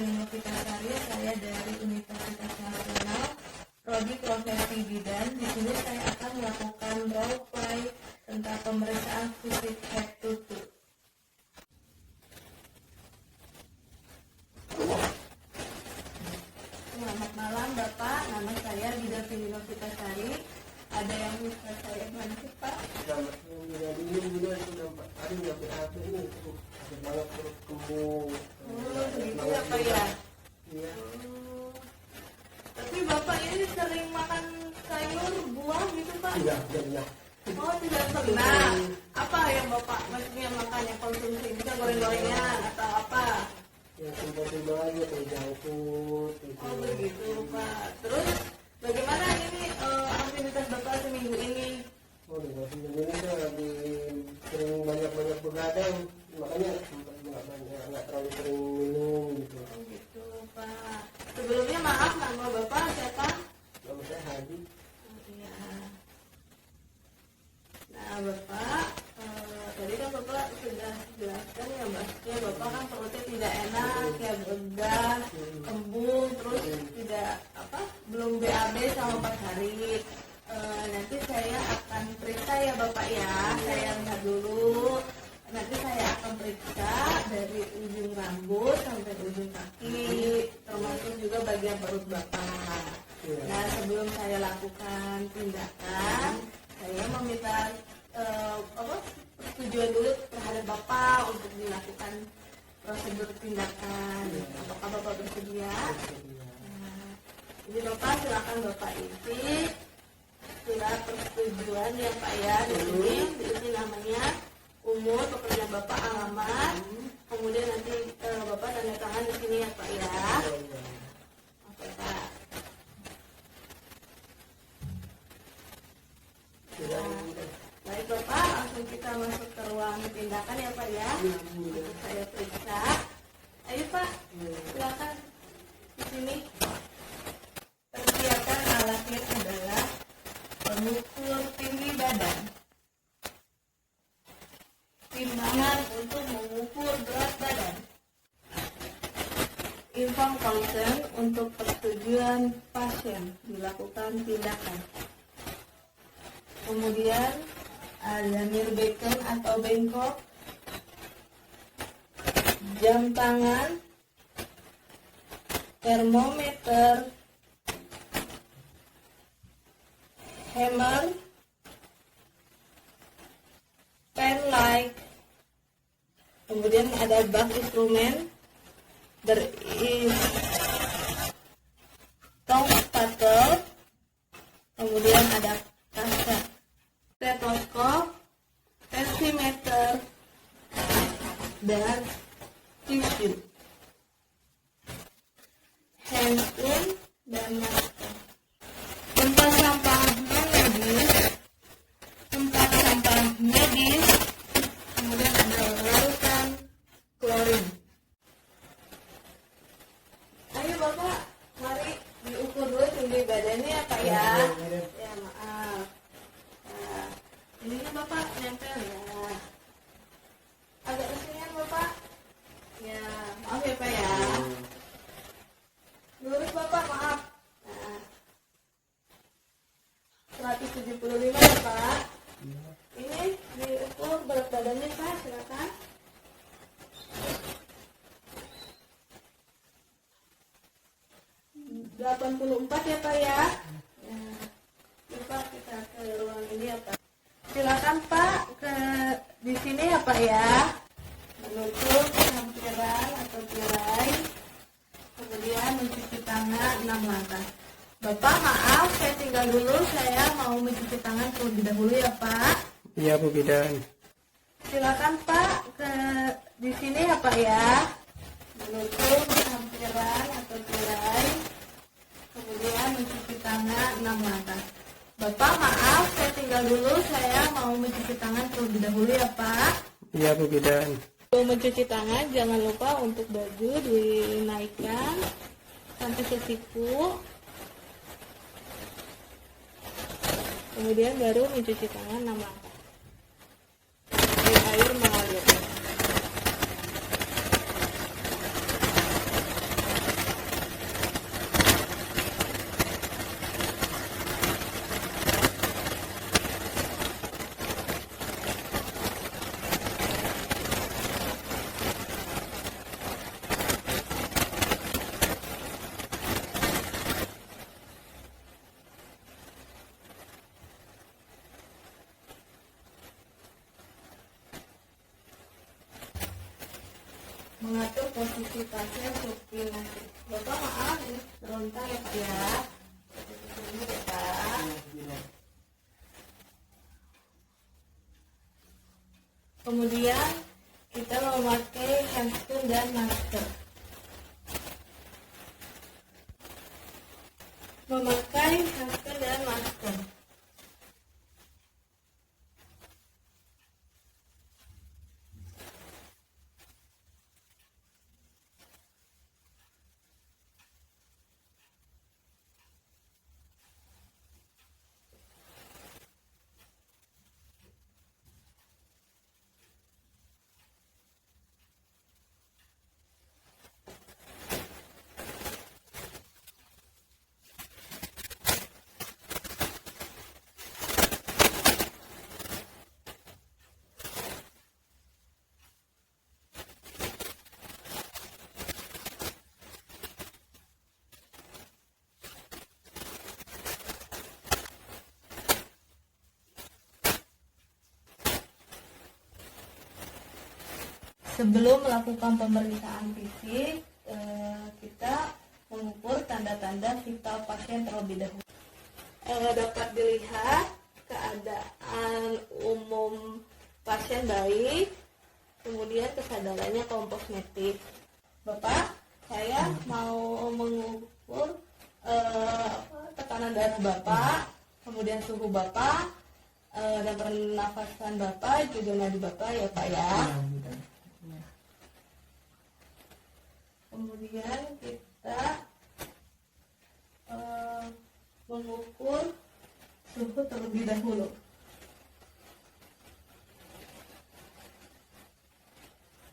Fitasari, saya dari Universitas Nasional, Prodi Profesi Bidan. Di sini saya akan melakukan role play tentang pemeriksaan fisik head to toe. Selamat malam Bapak, nama saya Bidan Vino Fitasari. Ada yang bisa saya bantu Pak? Selamat ini sudah 4 hari nggak BAB ini, sakit banget perut kembung. Begitu ya Pak ya? Iya. Tapi Bapak ini sering makan sayur, buah gitu Pak? Tidak pernah. Oh, tidak pernah. Apa yang Bapak maksudnya makannya, konsumsi? Bisa goreng-gorengan atau apa? Ya simpel-simpel aja kayak junk food. Oh begitu Pak. Terus bagaimana ini aktivitas Bapak seminggu ini? Oh, di sini saya lagi sering banyak begadang, makanya nggak terlalu sering minum gitu. Oh gitu Pak. Sebelumnya maaf, nama Bapak siapa? Nama saya Hadi. Oh, iya. Nah Bapak, tadi kan Bapak sudah jelaskan ya maksudnya Bapak kan perutnya tidak enak, ya begah, kembung, terus tidak belum BAB selama 4 hari. Nanti saya akan periksa ya Bapak ya, saya lihat dulu. Nanti saya akan periksa dari ujung rambut sampai ujung kaki, termasuk juga bagian perut Bapak. Nah sebelum saya lakukan tindakan, saya meminta persetujuan dulu terhadap Bapak untuk dilakukan prosedur tindakan. Apakah Bapak bersedia? Nah, ini Bapak silakan Bapak isi surat persetujuan ya Pak ya. Diisi namanya, umur, pekerjaan Bapak, alamat, kemudian nanti Bapak tanda tangan di sini ya Pak ya. Oke Pak. Baik Bapak, langsung kita masuk ke ruang tindakan ya Pak ya. Untuk saya periksa. Ayo Pak, silakan di sini. Persiapkan alatnya adalah pengukur tinggi badan, timbangan untuk mengukur berat badan, info konsen untuk persetujuan pasien dilakukan tindakan. Kemudian ada Mirbecken atau bengkok, jam tangan, termometer, hammer, pen light, kemudian ada bak instrumen, tong spatel, kemudian ada kaca, stetoskop, tensimeter, dan tisu, handphone, dan masker. Tempat sampah medis, kemudian ada larutan klorin. Ayo Bapak, mari diukur dulu tinggi badannya ya Pak ya. Ya maaf. Nah, ini Bapak nempel ya. Agak kesengan Bapak. Ya maaf ya Pak ya. Lurus Bapak, maaf. Nah, 175 ya Pak. Ini diukur berat badannya Pak, silakan. 84 ya Pak ya. Ya Pak, kita ke ruang ini ya Pak. Silakan Pak ke di sini ya Pak ya. Menutup lampiran atau tirai. Kemudian mencuci tangan 6 langkah. Bapak maaf, saya tinggal dulu, saya mau mencuci tangan terlebih dahulu ya Pak. Iya Bu Bidan. Silakan Pak ke di sini ya Pak ya. Menutup lampiran atau tirai. Kemudian mencuci tangan 6 langkah. Bapak maaf, saya tinggal dulu, saya mau mencuci tangan terlebih dahulu ya Pak. Iya Bu Bidan. Sebelum mencuci tangan, jangan lupa untuk baju dinaikkan sampai sesiku. Kemudian baru mencuci tangan 6 langkah. Air mengalir. posisi pasien supine. Bapak maaf ini sebentar ya Pak ya. Ini ya Pak. Kemudian kita memakai handscoon dan masker. Memakai handscoon dan masker. Sebelum melakukan pemeriksaan fisik, kita mengukur tanda-tanda vital pasien terlebih dahulu. Dapat dilihat keadaan umum pasien baik, kemudian kesadarannya komposmetik. Bapak, saya mau mengukur tekanan darah Bapak, kemudian suhu Bapak, dan pernafasan Bapak, juga nadi Bapak ya Pak ya. Kemudian kita mengukur suhu terlebih dahulu.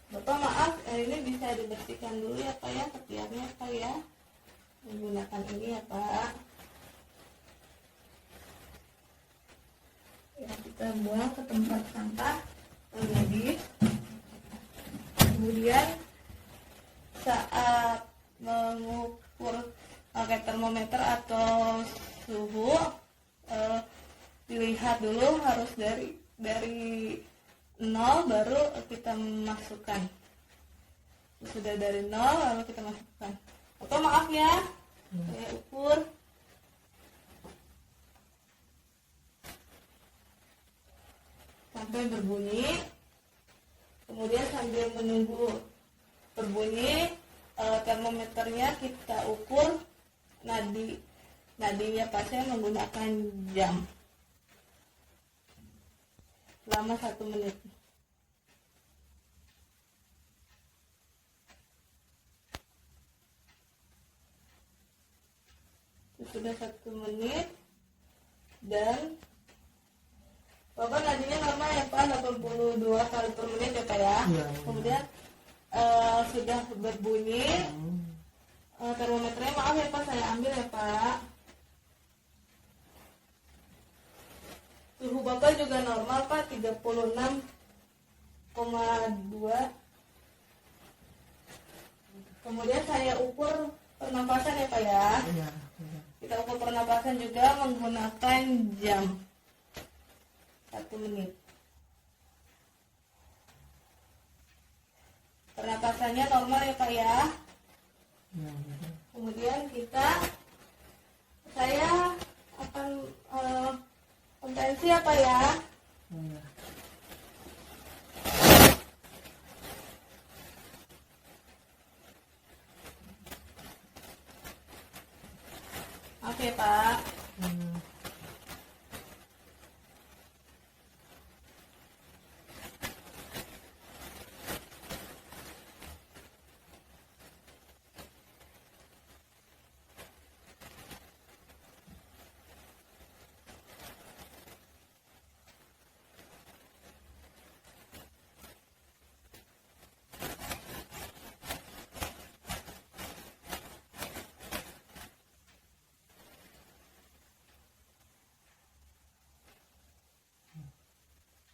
Bapak maaf, ini bisa dibersihkan dulu ya Pak ya, ketiaknya Pak ya. Menggunakan ini ya Pak. Ya, kita buang ke tempat sampah medis. Kemudian saat mengukur pakai termometer atau suhu, dilihat dulu harus dari 0 baru kita masukkan. Sudah dari 0 lalu kita masukkan. Atau maaf ya, saya ukur sampai berbunyi. Kemudian sambil menunggu berbunyi, termometernya kita ukur nadinya pasien menggunakan jam selama 1 menit. Sudah 1 menit dan Bapak nadinya normal ya Pak, 82 kali per menit ya Pak ya. Kemudian sudah berbunyi, termometernya maaf ya Pak, saya ambil ya Pak. Suhu Bapak juga normal Pak, 36,2. Kemudian saya ukur pernapasan ya Pak ya. Kita ukur pernapasan juga menggunakan jam 1 menit. Pernapasannya normal ya Pak ya. Kemudian saya akan kontensi ya Pak ya. Oke Pak.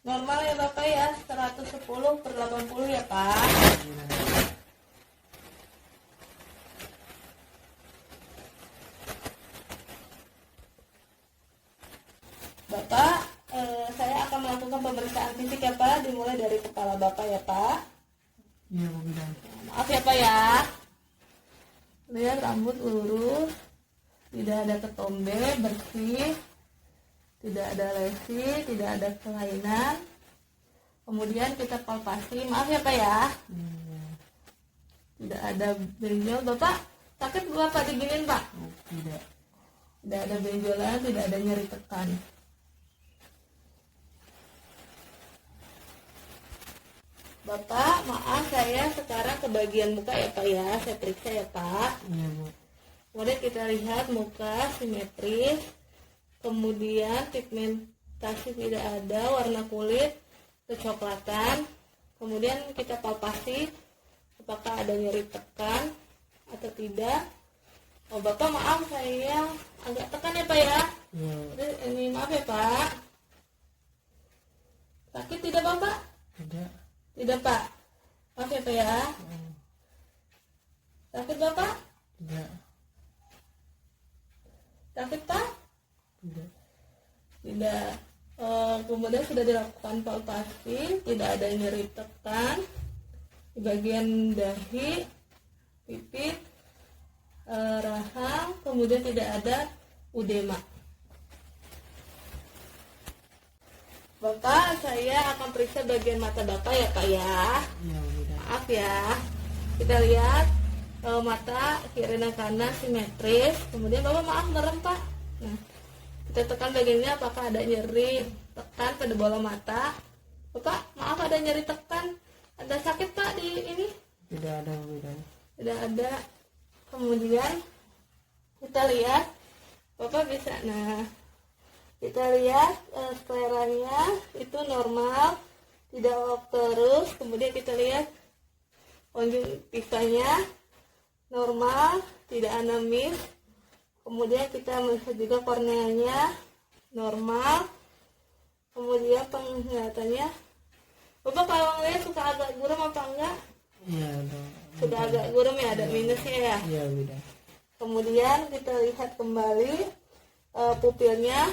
Normal ya Bapak ya, 110/80 ya Pak. Bapak, saya akan melakukan pemeriksaan fisik ya Pak, dimulai dari kepala Bapak ya Pak. Iya, Bu Bidan. Maaf ya Pak ya. Lihat rambut lurus, tidak ada ketombe, bersih, tidak ada lesi, tidak ada kelainan. Kemudian kita palpasi, maaf ya Pak ya. Tidak ada benjol. Bapak sakit Bapak diginin Pak? Tidak. Tidak ada benjolan, tidak ada nyeri tekan. Bapak, maaf saya sekarang ke bagian muka ya Pak ya. Saya periksa ya Pak. Iya Bu. Kemudian kita lihat muka simetris. Kemudian pigmentasi tidak ada, warna kulit kecoklatan. Kemudian kita palpasi apakah ada nyeri tekan atau tidak. Oh Bapak maaf saya agak tekan ya Pak ya. Iya. Ini maaf ya Pak. Sakit tidak Bapak? Tidak. Tidak Pak. Maaf ya Pak ya. Sakit Bapak? Tidak. Sakit Pak? Tidak. Tidak. Kemudian sudah dilakukan palpasi, tidak ada nyeri tekan di bagian dahi, pipi, rahang, kemudian tidak ada udema. Bapak, saya akan periksa bagian mata Bapak ya Pak ya. Iya Bu. Maaf ya. Kita lihat mata kiri dan kanan simetris. Kemudian Bapak maaf merem Pak. Nah, kita tekan bagian ini apakah ada nyeri tekan pada bola mata. Bapak maaf ada nyeri tekan. Ada sakit Pak di ini? Tidak ada Bu. Tidak ada. Kemudian kita lihat Bapak bisa, nah kita lihat skleranya itu normal, tidak off terus. Kemudian kita lihat konjungtivanya normal, tidak anamis. Kemudian kita melihat juga korneanya normal. Kemudian penglihatannya, Bapak kalau ngeliat suka agak buram apa enggak? Iya Bu. Sudah agak buram ya, ada minusnya ya. Iya Bu. Kemudian kita lihat kembali pupilnya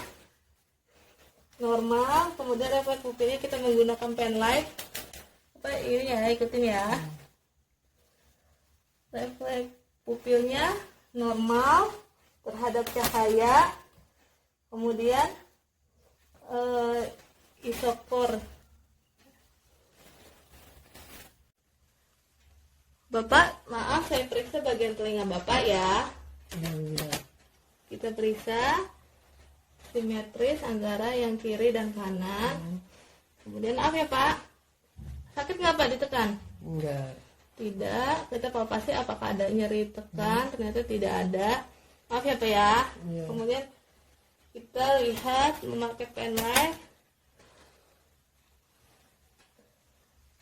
normal. Kemudian refleks pupilnya kita menggunakan pen light. Apa ini ya, ikutin ya. Refleks pupilnya normal terhadap cahaya. Kemudian isokor. Bapak, maaf saya periksa bagian telinga Bapak ya. Iya Bu. Kita periksa simetris antara yang kiri dan kanan. Kemudian maaf ya Pak, sakit nggak Pak ditekan? Enggak. Tidak. Kita palpasi apakah ada nyeri tekan, ternyata tidak ada. Maaf ya Pak ya. Iya. Kemudian kita lihat memakai pen light,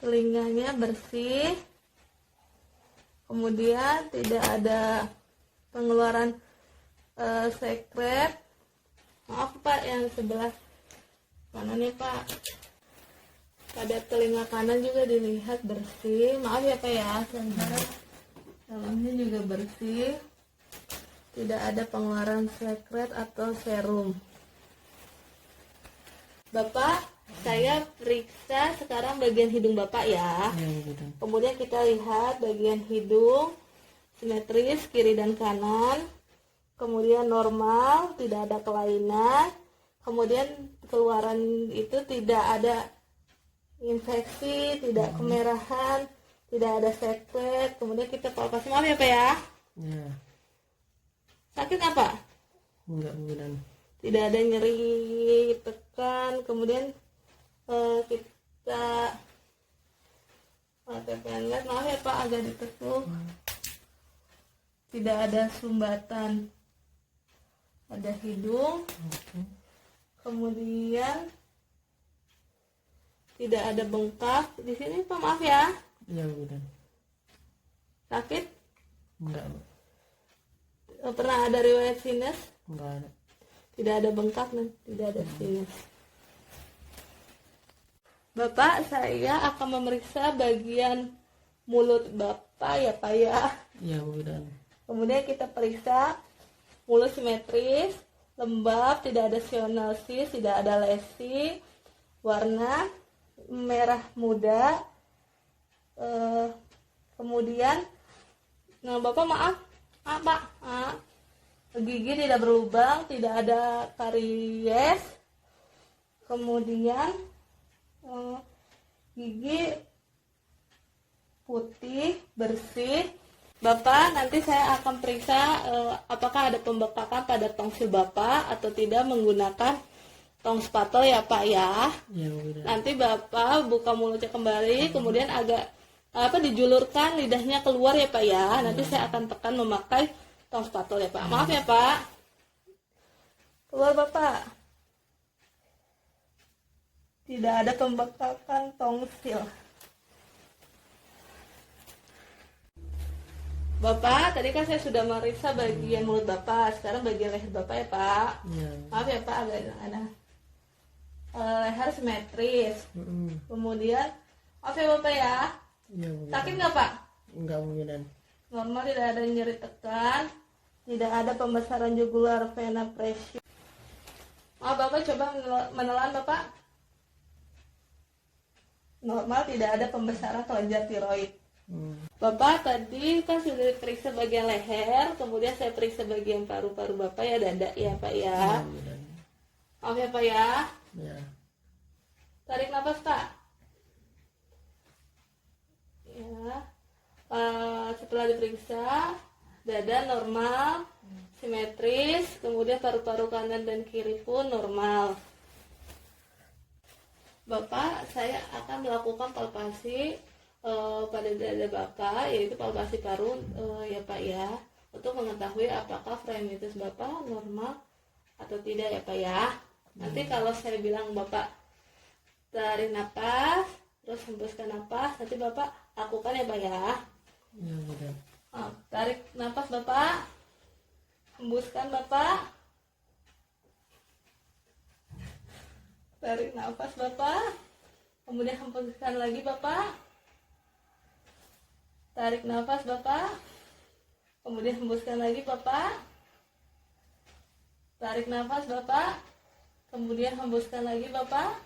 telinganya bersih. Kemudian tidak ada pengeluaran sekret. Maaf Pak, yang sebelah kanan ya Pak. Pada telinga kanan juga dilihat bersih. Maaf ya Pak ya, dalamnya juga bersih. Tidak ada pengeluaran sekret atau serum. Bapak, saya periksa sekarang bagian hidung Bapak ya. Iya Bu. Kemudian kita lihat bagian hidung simetris kiri dan kanan. Kemudian normal, tidak ada kelainan. Kemudian keluaran itu tidak ada infeksi, tidak kemerahan, tidak ada sekret. Kemudian kita palpasi, maaf ya Pak ya. Iya. Sakit apa? Enggak Bu. Tidak ada nyeri tekan. Kemudian kita pakai pen light, maaf ya Pak agak ditekuk. Tidak ada sumbatan pada hidung. Kemudian tidak ada bengkak di sini Pak, maaf ya. Iya Bu. Sakit? Enggak Bu. Pernah ada riwayat sinus? Enggak ada. Tidak ada bengkak dan tidak ada sinus. Bapak, saya akan memeriksa bagian mulut Bapak ya Pak ya. Iya Bu. Kemudian kita periksa mulut simetris, lembab, tidak ada sianosis, tidak ada lesi, warna merah muda, Kemudian, nah Bapak maaf, Pak, gigi tidak berlubang, tidak ada karies. Kemudian gigi putih, bersih. Bapak, nanti saya akan periksa apakah ada pembekakan pada tongsil Bapak atau tidak menggunakan tong spatol ya Pak ya. Ya, udah. Nanti Bapak buka mulutnya kembali, kemudian agak dijulurkan lidahnya keluar ya Pak ya. Nanti saya akan tekan memakai tong spatol ya Pak. Maaf ya Pak. Keluar Bapak. Tidak ada pembekakan tongsil. Bapak, tadi kan saya sudah meriksa bagian mulut Bapak, sekarang bagian leher Bapak ya Pak. Ya. Maaf ya Pak, agak ada leher simetris. Kemudian, maaf ya Bapak ya. Ya, udah. Sakit nggak Pak? Enggak mungkin. Normal, tidak ada nyeri tekan, tidak ada pembesaran jugular vena pressure. Maaf Bapak, coba menelan Bapak. Normal, tidak ada pembesaran kelenjar tiroid. Bapak tadi kan sudah diperiksa bagian leher, kemudian saya periksa bagian paru-paru Bapak ya, dada ya Pak ya. Maaf ya Pak ya. Ya. Tarik nafas Pak. Ya. Setelah diperiksa, dada normal, simetris, kemudian paru-paru kanan dan kiri pun normal. Bapak, saya akan melakukan palpasi pada dada Bapak, yaitu palpasi paru ya Pak ya, untuk mengetahui apakah fremitus Bapak normal atau tidak ya Pak ya. Nanti kalau saya bilang Bapak tarik napas, terus hembuskan napas, nanti Bapak lakukan ya Pak ya. Ya, udah. Tarik napas Bapak, hembuskan Bapak, tarik napas Bapak, kemudian hembuskan lagi Bapak, tarik nafas Bapak, kemudian hembuskan lagi Bapak, tarik nafas Bapak, kemudian hembuskan lagi Bapak.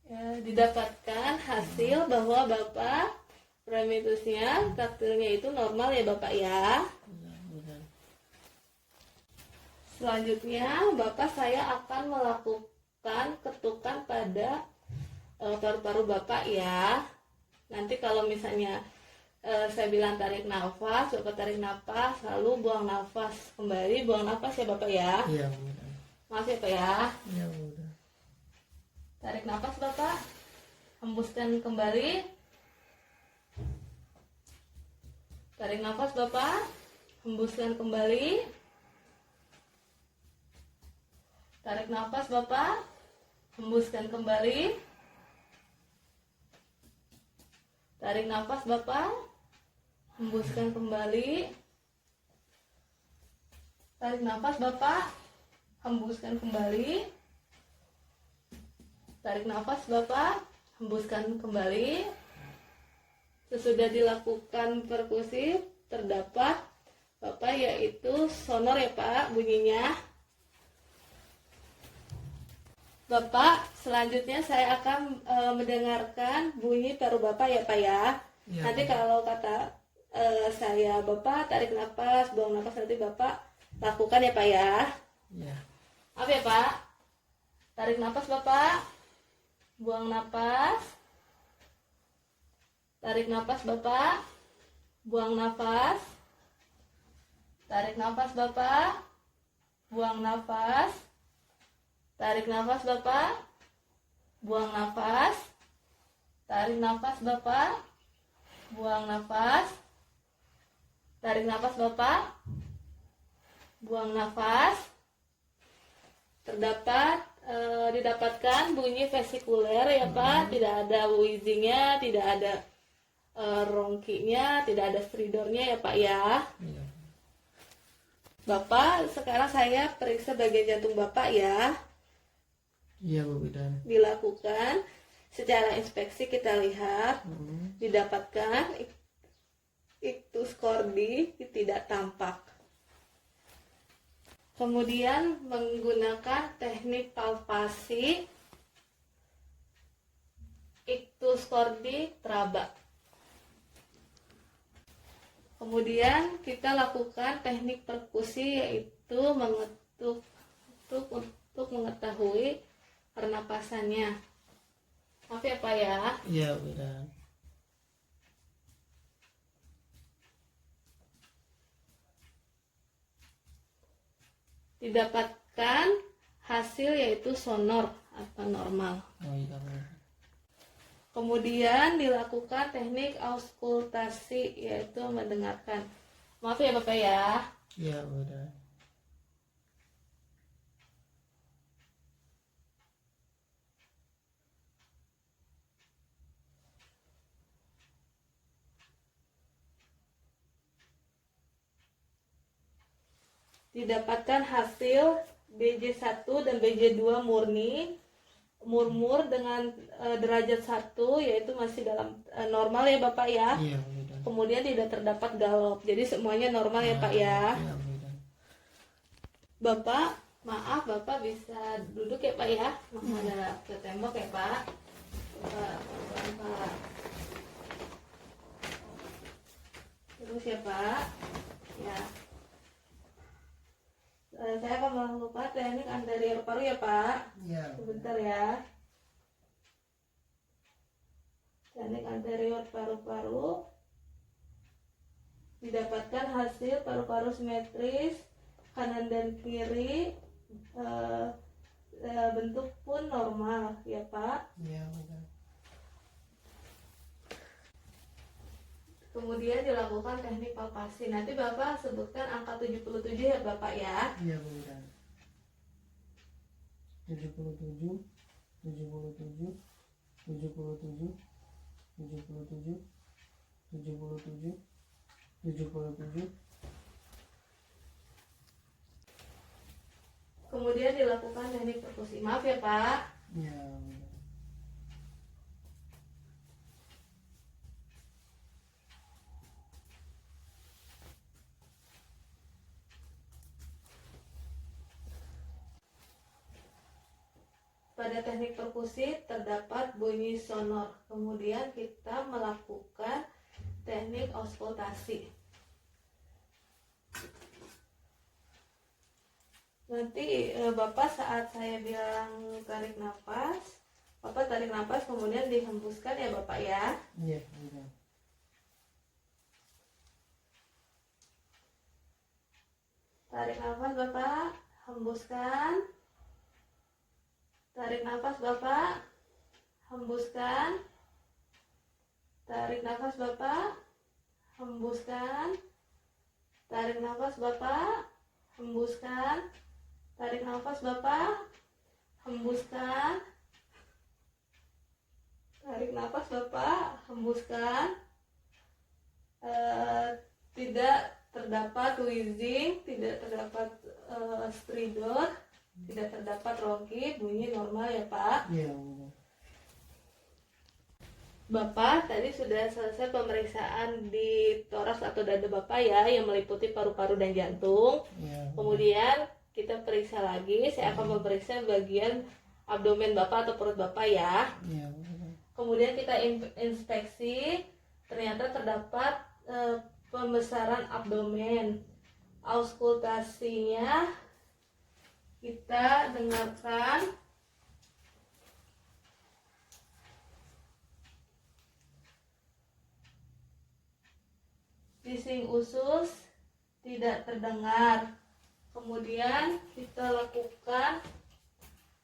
Ya, didapatkan hasil bahwa Bapak fremitusnya, traktilnya itu normal ya Bapak ya. Selanjutnya Bapak, saya akan melakukan ketukan pada paru-paru Bapak ya. Nanti kalau misalnya saya bilang tarik nafas, Bapak tarik nafas, lalu buang nafas kembali, buang nafas ya Bapak ya. Ya, udah. Maaf ya Pak ya. Ya, udah. Tarik nafas Bapak, hembuskan kembali. Tarik nafas Bapak, hembuskan kembali. Tarik nafas Bapak, hembuskan kembali. Tarik nafas Bapak, hembuskan kembali. Tarik nafas Bapak, hembuskan kembali. Tarik nafas Bapak, hembuskan kembali. Sesudah dilakukan perkusi, terdapat Bapak yaitu sonor ya Pak bunyinya. Bapak, selanjutnya saya akan mendengarkan bunyi paru Bapak ya Pak ya. Ya. Nanti kalau kata saya Bapak tarik nafas, buang nafas, nanti Bapak lakukan ya Pak ya. Ya. Maaf ya Pak. Tarik nafas Bapak, buang nafas. Tarik nafas Bapak, buang nafas. Tarik nafas Bapak, buang nafas. Tarik nafas Bapak, buang nafas. Tarik nafas Bapak, buang nafas. Tarik nafas Bapak, buang nafas. Didapatkan bunyi vesikuler ya Pak, tidak ada wheezingnya, tidak ada rongkinya, tidak ada stridornya ya Pak ya. Ya. Bapak, sekarang saya periksa bagian jantung Bapak ya. Iya, Bu Bidan. Dilakukan secara inspeksi, kita lihat didapatkan ictus cordi tidak tampak. Kemudian menggunakan teknik palpasi ictus cordi traba. Kemudian kita lakukan teknik perkusi, yaitu mengetuk untuk mengetahui pernapasannya. Maaf ya Pak ya. Iya, udah. Didapatkan hasil yaitu sonor atau normal. Oh iya, benar. Kemudian dilakukan teknik auskultasi, yaitu mendengarkan. Maaf ya Bapak ya. Iya, udah. Didapatkan hasil BJ1 dan BJ2 murmur dengan derajat 1, yaitu masih dalam normal ya Bapak ya. Iya, udah. Kemudian tidak terdapat galop. Jadi semuanya normal ya Pak ya. Iya, udah. Bapak, maaf Bapak bisa duduk ya Pak ya. Menghadap ke tembok ya Pak. Pak. Terus ya Pak. Ya. Saya akan melakukan teknik anterior paru ya Pak. Iya. Sebentar ya. Teknik anterior paru-paru. Didapatkan hasil paru-paru simetris kanan dan kiri, bentuk pun normal ya Pak. Iya, udah. Kemudian dilakukan teknik palpasi. Nanti Bapak sebutkan angka 77 ya Bapak ya. Iya, udah. 77, 77, 77, 77, 77, 77. Kemudian dilakukan teknik perkusi. Maaf ya Pak. Iya, udah. Pada teknik perkusi terdapat bunyi sonor. Kemudian kita melakukan teknik auskultasi. Nanti Bapak saat saya bilang tarik nafas, Bapak tarik nafas kemudian dihembuskan ya Bapak ya. Iya, udah. Tarik nafas Bapak, hembuskan. Tarik nafas Bapak, hembuskan. Tarik nafas Bapak, hembuskan. Tarik nafas Bapak, hembuskan. Tarik nafas Bapak, hembuskan. Tarik nafas Bapak, hembuskan. Tidak terdapat wheezing, tidak terdapat stridor, tidak terdapat rogi, bunyi normal ya Pak. Iya, udah. Bapak tadi sudah selesai pemeriksaan di toraks atau dada Bapak ya, yang meliputi paru-paru dan jantung. Iya. Kemudian kita periksa lagi, saya akan memeriksa bagian abdomen Bapak atau perut Bapak ya. Iya, udah. Kemudian kita inspeksi, ternyata terdapat pembesaran abdomen. Auskultasinya kita dengarkan. Bising usus tidak terdengar. Kemudian kita lakukan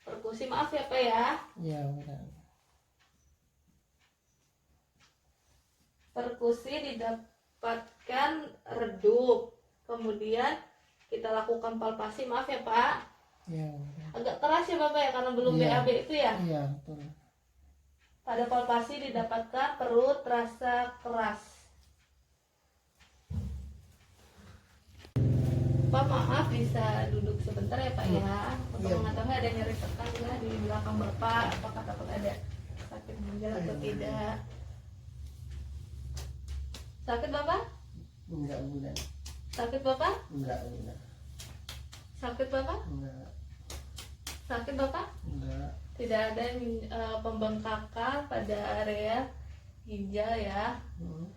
perkusi. Maaf ya Pak ya. Iya, udah. Perkusi didapatkan redup. Kemudian kita lakukan palpasi. Maaf ya Pak. Iya, udah. Agak keras ya Bapak ya, karena belum Iya. BAB itu ya. Iya, betul. Pada palpasi didapatkan perut terasa keras. Pak maaf bisa duduk sebentar ya Pak ya. Untuk Iya. mengetahui ada nyeri tekan nggak di belakang Bapak, apakah takut ada sakit ginjal atau Iya. tidak. Sakit Bapak? Enggak, udah. Sakit Bapak? Enggak, udah. Sakit Bapak? Enggak. Sakit Bapak? Enggak. Tidak ada pembengkakan pada area ginjal ya. Hmm.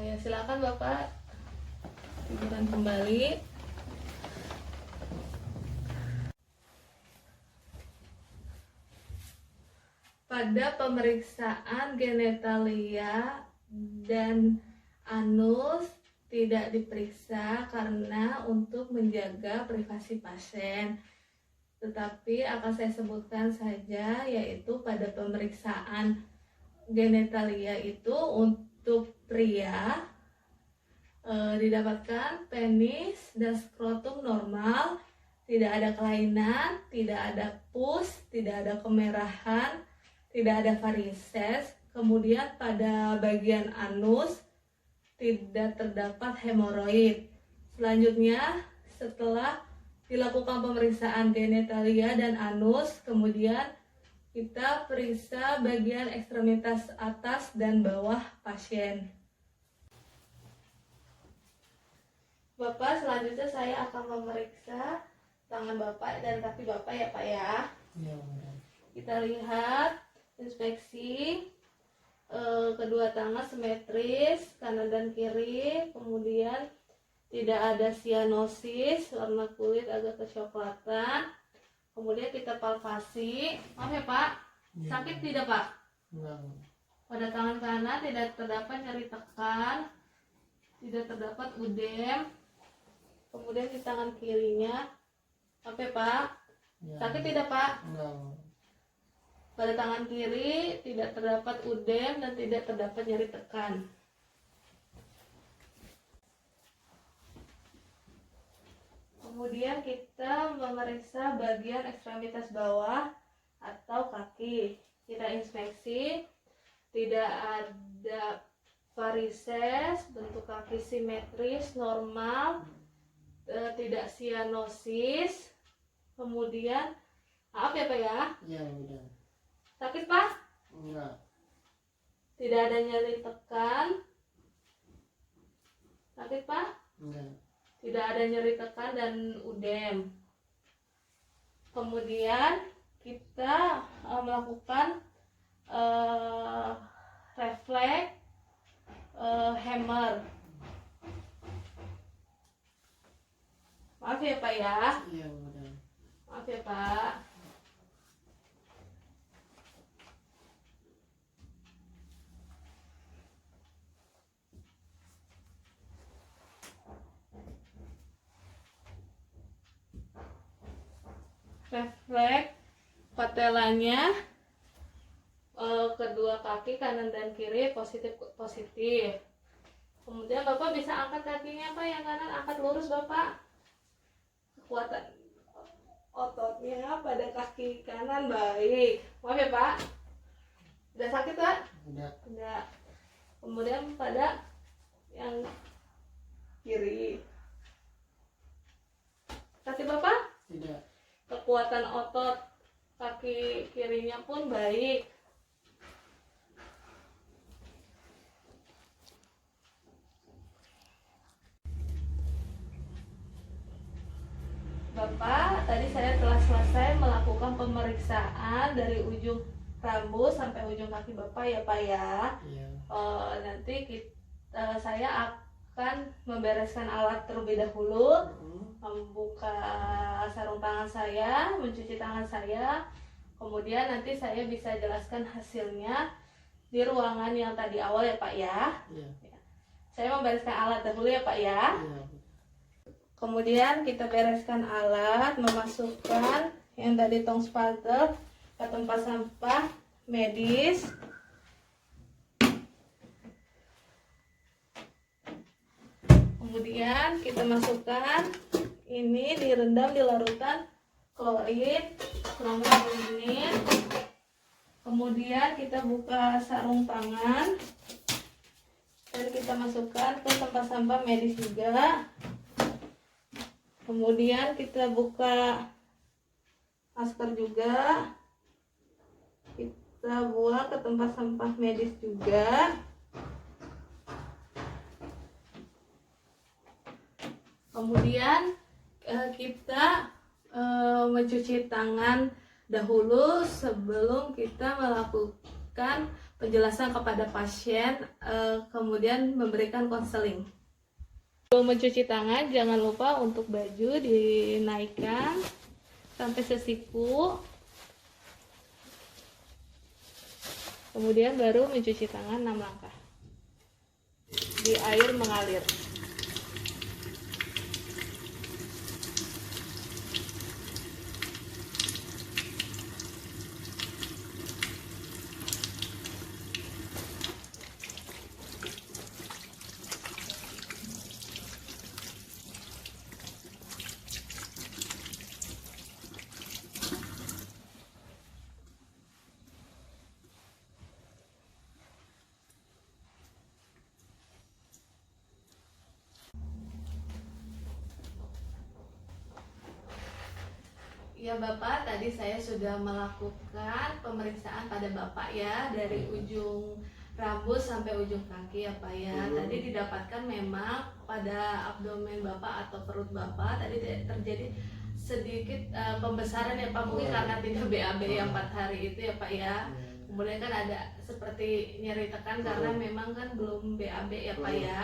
Ya silakan Bapak Pikiran kembali. Pada pemeriksaan genitalia dan anus tidak diperiksa karena untuk menjaga privasi pasien. Tetapi akan saya sebutkan saja, yaitu pada pemeriksaan genitalia itu untuk pria didapatkan penis dan skrotum normal, tidak ada kelainan, tidak ada pus, tidak ada kemerahan, tidak ada varises. Kemudian pada bagian anus tidak terdapat hemoroid. Selanjutnya, setelah dilakukan pemeriksaan genitalia dan anus, kemudian kita periksa bagian ekstremitas atas dan bawah pasien. Bapak, selanjutnya saya akan memeriksa tangan Bapak dan kaki Bapak ya Pak ya. Iya, benar. Kita lihat, inspeksi kedua tangan simetris kanan dan kiri, kemudian tidak ada sianosis, warna kulit agak kecoklatan. Kemudian kita palpasi. Maaf ya Pak, sakit tidak Pak? Enggak. Pada tangan kanan tidak terdapat nyeri tekan, tidak terdapat udem. Kemudian di tangan kirinya, maaf ya Pak, sakit tidak Pak? Enggak. Pada tangan kiri tidak terdapat udem dan tidak terdapat nyeri tekan. Kemudian kita memeriksa bagian ekstremitas bawah atau kaki. Kita inspeksi, tidak ada varises, bentuk kaki simetris, normal, tidak sianosis. Kemudian, maaf ya Pak ya, Iya, benar. sakit Pak? Enggak. Tidak ada nyeri tekan. Sakit Pak? Enggak. Tidak ada nyeri tekan dan udem. Kemudian kita melakukan refleks hammer. Maaf ya Pak ya. Iya, benar. Maaf ya Pak. Refleks patelanya kedua kaki kanan dan kiri positif. Kemudian Bapak bisa angkat kakinya Pak, yang kanan angkat lurus Bapak. Kekuatan ototnya pada kaki kanan baik. Maaf ya Pak. Udah sakit Pak? Enggak. Kemudian pada yang kiri. Sakit Bapak? Tidak. Kekuatan otot kaki kirinya pun baik. Bapak, tadi saya telah selesai melakukan pemeriksaan dari ujung rambut sampai ujung kaki Bapak ya Pak ya. Iya. Nanti saya akan membereskan alat terlebih dahulu, membuka sarung tangan saya, mencuci tangan saya, kemudian nanti saya bisa jelaskan hasilnya di ruangan yang tadi awal ya Pak ya. Iya. Saya membereskan alat dahulu ya Pak ya. Iya. Kemudian kita bereskan alat, memasukkan yang tadi tong spatel ke tempat sampah medis. Kemudian kita masukkan ini, direndam di larutan klorid selama 2 menit. Kemudian kita buka sarung tangan dan kita masukkan ke tempat sampah medis juga. Kemudian kita buka masker juga, kita buang ke tempat sampah medis juga. Kemudian kita mencuci tangan dahulu sebelum kita melakukan penjelasan kepada pasien, kemudian memberikan konseling. Sebelum mencuci tangan, jangan lupa untuk baju dinaikkan sampai sesiku. Kemudian baru mencuci tangan 6 langkah di air mengalir. Ya Bapak, tadi saya sudah melakukan pemeriksaan pada Bapak ya, dari ujung rambut sampai ujung kaki ya Pak ya. Tadi didapatkan memang pada abdomen Bapak atau perut Bapak tadi terjadi sedikit pembesaran ya Pak, mungkin karena tidak BAB yang 4 hari itu ya Pak ya. Kemudian kan ada seperti nyeri tekan karena memang kan belum BAB ya Pak ya.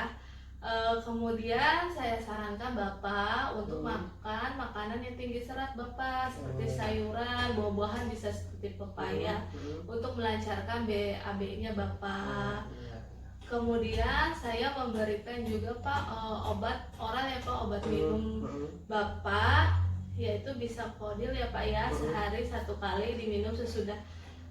Kemudian saya sarankan Bapak untuk makan makanan yang tinggi serat Bapak, seperti sayuran, buah-buahan bisa seperti pepaya untuk melancarkan BAB-nya Bapak. Kemudian saya memberikan juga Pak obat oral ya Pak, obat minum Bapak, yaitu Bisakodil ya Pak ya, sehari 1 kali diminum sesudah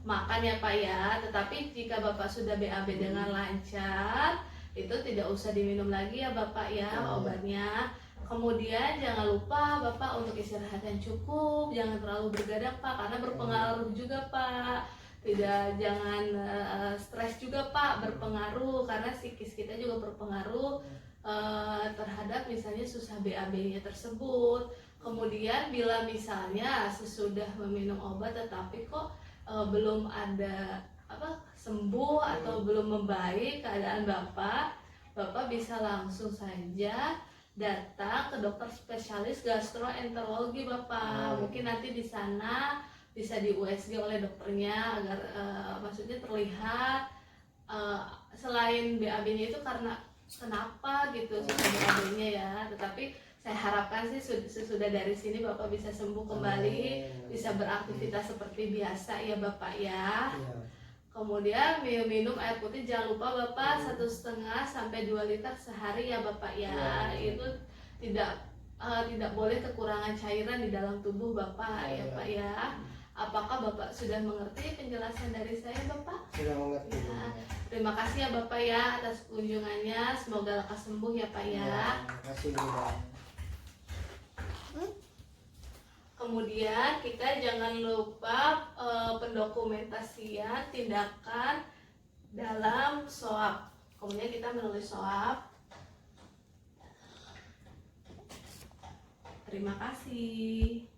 makan ya Pak ya. Tetapi jika Bapak sudah BAB dengan lancar, itu tidak usah diminum lagi ya Bapak ya obatnya. Kemudian jangan lupa Bapak untuk istirahat yang cukup, jangan terlalu bergadang Pak, karena berpengaruh juga Pak. Jangan stres juga Pak, berpengaruh karena psikis kita juga berpengaruh terhadap misalnya susah BAB-nya tersebut. Kemudian bila misalnya sesudah meminum obat tetapi kok belum ada sembuh atau belum membaik keadaan Bapak bisa langsung saja datang ke dokter spesialis gastroenterologi Bapak. Mungkin nanti di sana bisa di USG oleh dokternya agar maksudnya terlihat selain BAB-nya itu karena kenapa gitu BAB-nya ya. Tetapi saya harapkan sih sesudah dari sini Bapak bisa sembuh kembali, bisa beraktivitas seperti biasa ya Bapak ya. Kemudian minum air putih jangan lupa Bapak 1,5 sampai 2 liter sehari ya Bapak ya. Itu tidak boleh kekurangan cairan di dalam tubuh Bapak ya Pak ya. Apakah Bapak sudah mengerti penjelasan dari saya Bapak? Sudah mengerti. Ya. Terima kasih ya Bapak ya atas kunjungannya. Semoga lekas sembuh ya Pak ya. Terima kasih Bunda. Kemudian kita jangan lupa pendokumentasian tindakan dalam SOAP. Kemudian kita menulis SOAP. Terima kasih.